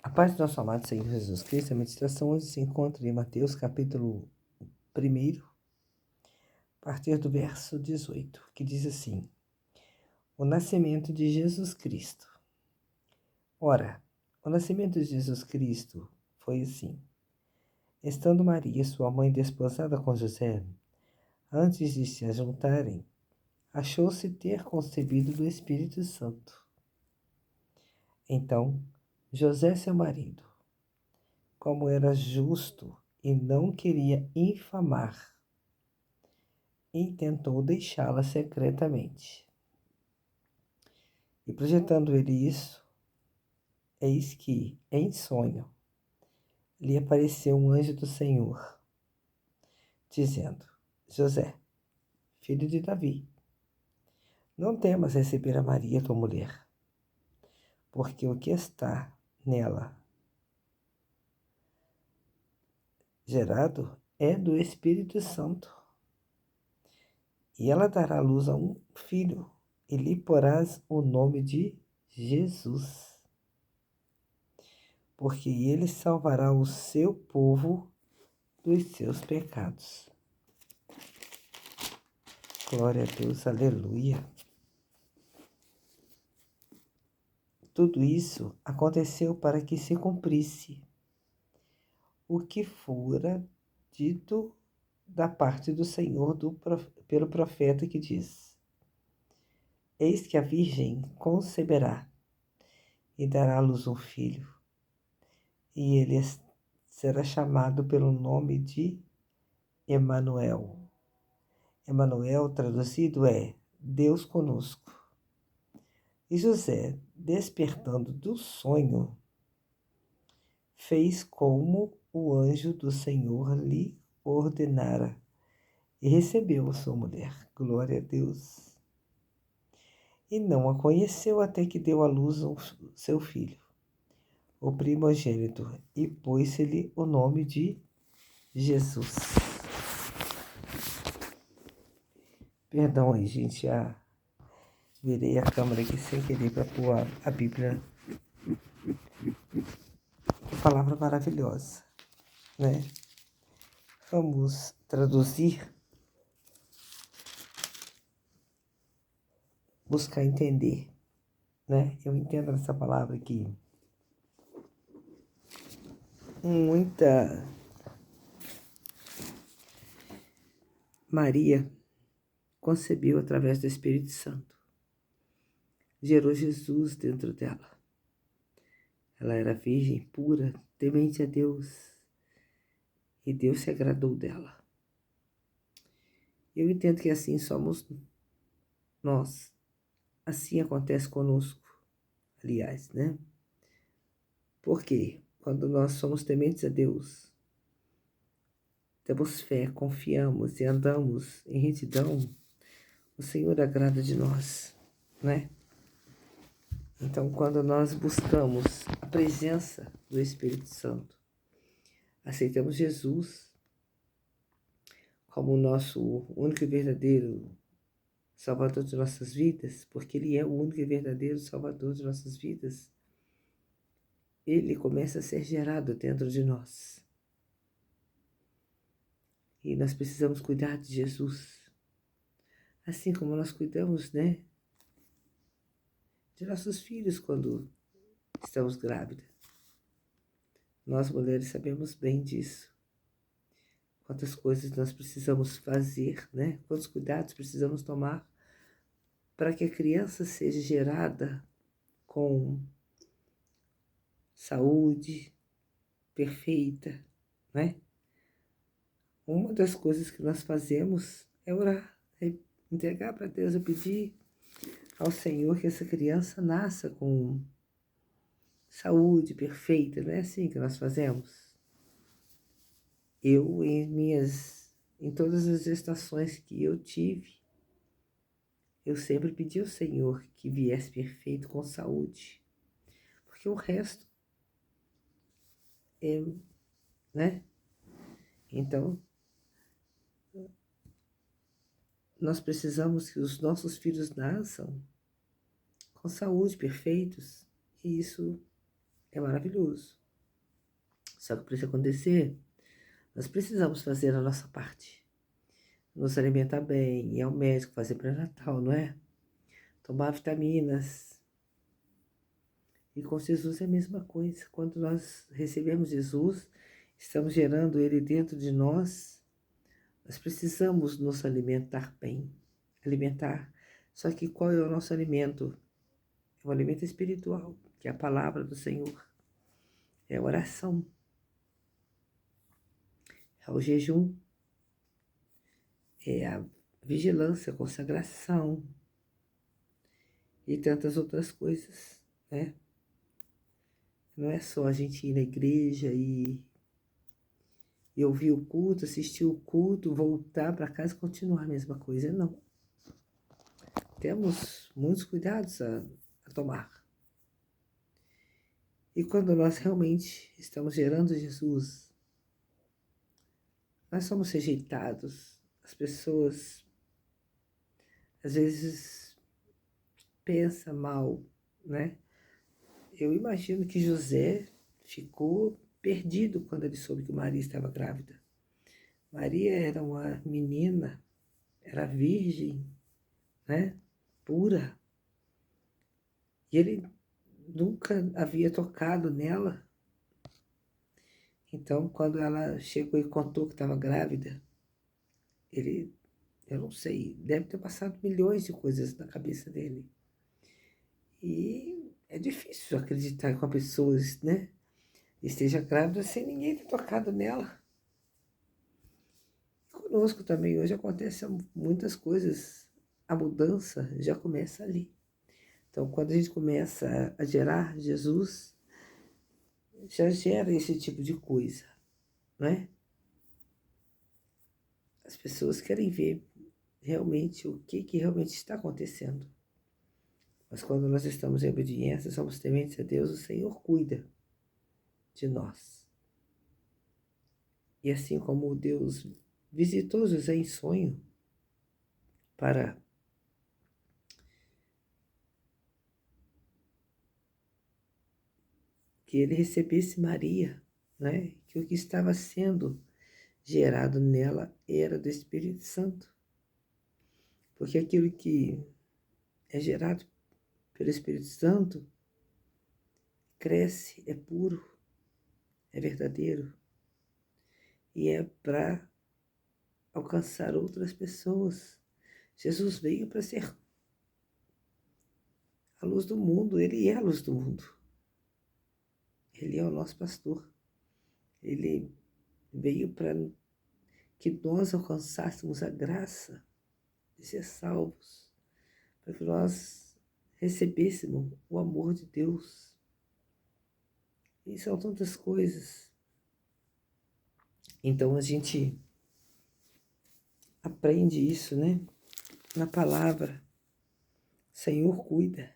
A paz do nosso amado Senhor Jesus Cristo, a meditação hoje se encontra em Mateus capítulo 1, a partir do verso 18, que diz assim: O nascimento de Jesus Cristo. Ora, o nascimento de Jesus Cristo foi assim. Estando Maria, sua mãe, desposada com José, antes de se ajuntarem, achou-se ter concebido do Espírito Santo. Então, José, seu marido, como era justo e não queria infamar, intentou deixá-la secretamente. E projetando ele isso, eis que, em sonho, lhe apareceu um anjo do Senhor, dizendo: José, filho de Davi, não temas receber a Maria, tua mulher, porque o que está nela gerado é do Espírito Santo. E ela dará à luz a um filho, e lhe porás o nome de Jesus, porque ele salvará o seu povo dos seus pecados. Glória a Deus, aleluia. Tudo isso aconteceu para que se cumprisse o que fora dito da parte do Senhor pelo profeta, que diz: Eis que a virgem conceberá e dará à luz um filho, e ele será chamado pelo nome de Emanuel. Emanuel, traduzido, é Deus conosco. E José, despertando do sonho, fez como o anjo do Senhor lhe ordenara e recebeu a sua mulher. Glória a Deus. E não a conheceu até que deu à luz seu filho, o primogênito, e pôs-lhe o nome de Jesus. Perdão aí, gente, virei a câmera aqui sem querer para pôr a Bíblia. Que palavra maravilhosa, né? Vamos traduzir, buscar entender, né? Eu entendo essa palavra aqui. Maria concebeu através do Espírito Santo. Gerou Jesus dentro dela. Ela era virgem, pura, temente a Deus. E Deus se agradou dela. Eu entendo que assim somos nós. Assim acontece conosco, aliás, né? Porque quando nós somos tementes a Deus, temos fé, confiamos e andamos em retidão, o Senhor agrada de nós, né? Então, quando nós buscamos a presença do Espírito Santo, aceitamos Jesus como o nosso único e verdadeiro Salvador de nossas vidas, porque Ele é o único e verdadeiro Salvador de nossas vidas, Ele começa a ser gerado dentro de nós. E nós precisamos cuidar de Jesus, assim como nós cuidamos, né, de nossos filhos quando estamos grávidas. Nós, mulheres, sabemos bem disso. Quantas coisas nós precisamos fazer, né? Quantos cuidados precisamos tomar para que a criança seja gerada com saúde perfeita, né? Uma das coisas que nós fazemos é orar, é entregar para Deus, é pedir ao Senhor que essa criança nasça com saúde perfeita. Não é assim que nós fazemos? Eu, em todas as gestações que eu tive, eu sempre pedi ao Senhor que viesse perfeito com saúde, porque o resto é, né? Então, nós precisamos que os nossos filhos nasçam com saúde, perfeitos, e isso é maravilhoso. Só que para isso acontecer, nós precisamos fazer a nossa parte. Nos alimentar bem, ir ao médico, fazer pré-natal, não é? Tomar vitaminas. E com Jesus é a mesma coisa. Quando nós recebemos Jesus, estamos gerando Ele dentro de nós, nós precisamos nos alimentar bem. Alimentar. Só que qual é o nosso alimento? É o alimento espiritual, que é a palavra do Senhor. É a oração. É o jejum. É a vigilância, a consagração. E tantas outras coisas, né? Não é só a gente ir na igreja e ouvir o culto, assistir o culto, voltar para casa e continuar a mesma coisa. Não. Temos muitos cuidados a tomar. E quando nós realmente estamos gerando Jesus, nós somos rejeitados. As pessoas, às vezes, pensam mal, né? Eu imagino que José ficou perdido quando ele soube que Maria estava grávida. Maria era uma menina, era virgem, né? Pura. E ele nunca havia tocado nela. Então, quando ela chegou e contou que estava grávida, ele, eu não sei, deve ter passado milhões de coisas na cabeça dele. E é difícil acreditar que uma pessoa, né, esteja grávida sem ninguém ter tocado nela. Conosco também hoje acontecem muitas coisas. A mudança já começa ali. Então, quando a gente começa a gerar Jesus, já gera esse tipo de coisa, né? As pessoas querem ver realmente o que realmente está acontecendo. Mas quando nós estamos em obediência, somos tementes a Deus, o Senhor cuida de nós. E assim como Deus visitou José em sonho para que ele recebesse Maria, né? Que o que estava sendo gerado nela era do Espírito Santo. Porque aquilo que é gerado pelo Espírito Santo cresce, é puro, é verdadeiro e é para alcançar outras pessoas. Jesus veio para ser a luz do mundo, ele é a luz do mundo. Ele é o nosso pastor. Ele veio para que nós alcançássemos a graça de ser salvos, para que nós recebêssemos o amor de Deus. E são tantas coisas. Então a gente aprende isso, né? Na palavra. O Senhor cuida.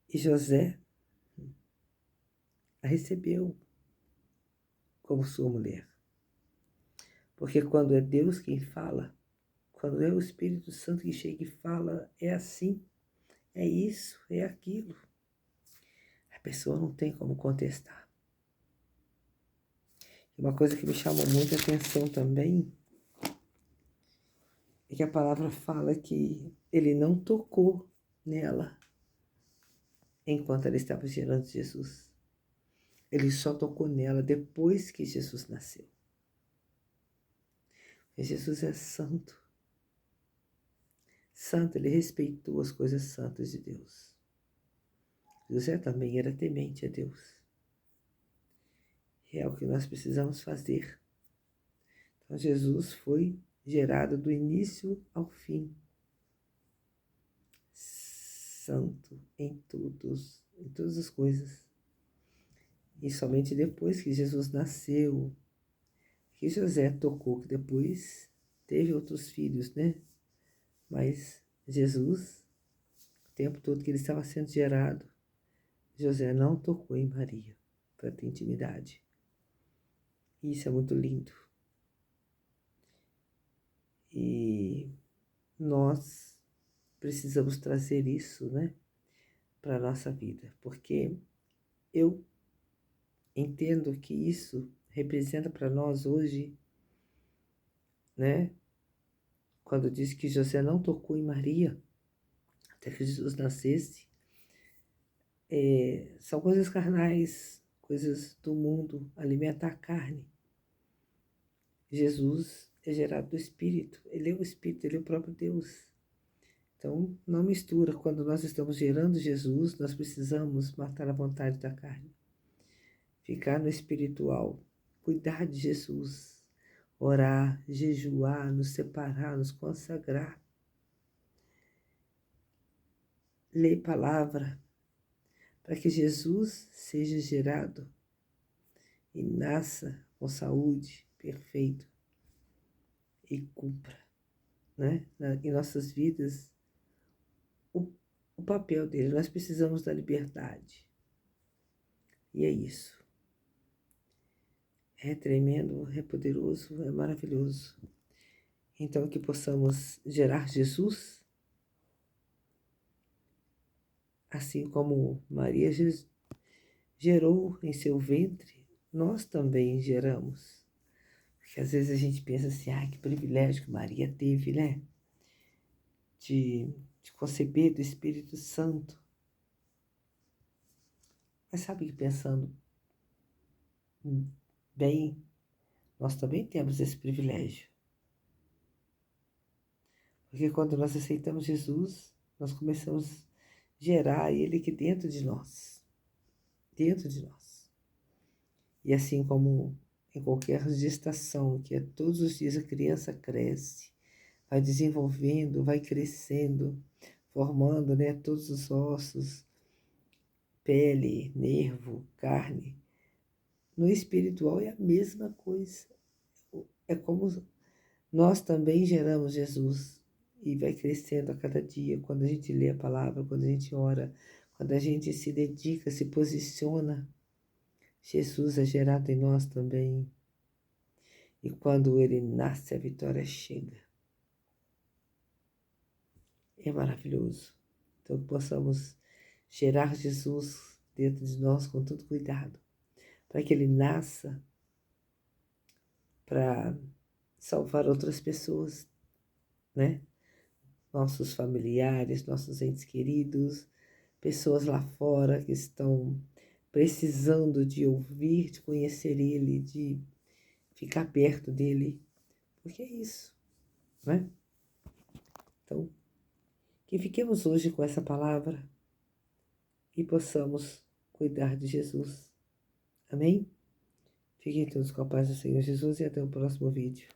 E José a recebeu como sua mulher. Porque quando é Deus quem fala, quando é o Espírito Santo que chega e fala, é assim, é isso, é aquilo. A pessoa não tem como contestar. Uma coisa que me chamou muita atenção também é que a palavra fala que ele não tocou nela enquanto ela estava gerando Jesus. Ele só tocou nela depois que Jesus nasceu. E Jesus é santo. Santo, ele respeitou as coisas santas de Deus. José também era temente a Deus. E é o que nós precisamos fazer. Então, Jesus foi gerado do início ao fim. Santo em todas as coisas. E somente depois que Jesus nasceu, que José tocou, que depois teve outros filhos, né? Mas Jesus, o tempo todo que ele estava sendo gerado, José não tocou em Maria para ter intimidade. Isso é muito lindo. E nós precisamos trazer isso, né, para a nossa vida, porque eu entendo que isso representa para nós hoje, né? Quando diz que José não tocou em Maria até que Jesus nascesse, são coisas carnais, coisas do mundo, alimentar a carne. Jesus é gerado do Espírito, Ele é o Espírito, Ele é o próprio Deus. Então, não mistura. Quando nós estamos gerando Jesus, nós precisamos matar a vontade da carne, ficar no espiritual, cuidar de Jesus, orar, jejuar, nos separar, nos consagrar, ler palavra, para que Jesus seja gerado e nasça com saúde, perfeito, e cumpra, né, em nossas vidas o papel dele. Nós precisamos da liberdade. E é isso. É tremendo, é poderoso, é maravilhoso. Então, que possamos gerar Jesus, assim como Maria gerou em seu ventre, nós também geramos. Porque às vezes a gente pensa assim, que privilégio que Maria teve, né? De conceber do Espírito Santo. Mas sabe que pensando bem, nós também temos esse privilégio. Porque quando nós aceitamos Jesus, nós começamos a gerar Ele aqui dentro de nós. Dentro de nós. E assim como em qualquer gestação, que é todos os dias a criança cresce, vai desenvolvendo, vai crescendo, formando, né, todos os ossos, pele, nervo, carne. No espiritual é a mesma coisa. É como nós também geramos Jesus e vai crescendo a cada dia, quando a gente lê a palavra, quando a gente ora, quando a gente se dedica, se posiciona. Jesus é gerado em nós também. E quando ele nasce, a vitória chega. É maravilhoso. Então, que possamos gerar Jesus dentro de nós com todo cuidado, para que ele nasça para salvar outras pessoas, né? Nossos familiares, nossos entes queridos, pessoas lá fora que estão precisando de ouvir, de conhecer ele, de ficar perto dele, porque é isso, né? Então, que fiquemos hoje com essa palavra e possamos cuidar de Jesus. Amém? Fiquem todos com a paz do Senhor Jesus e até o próximo vídeo.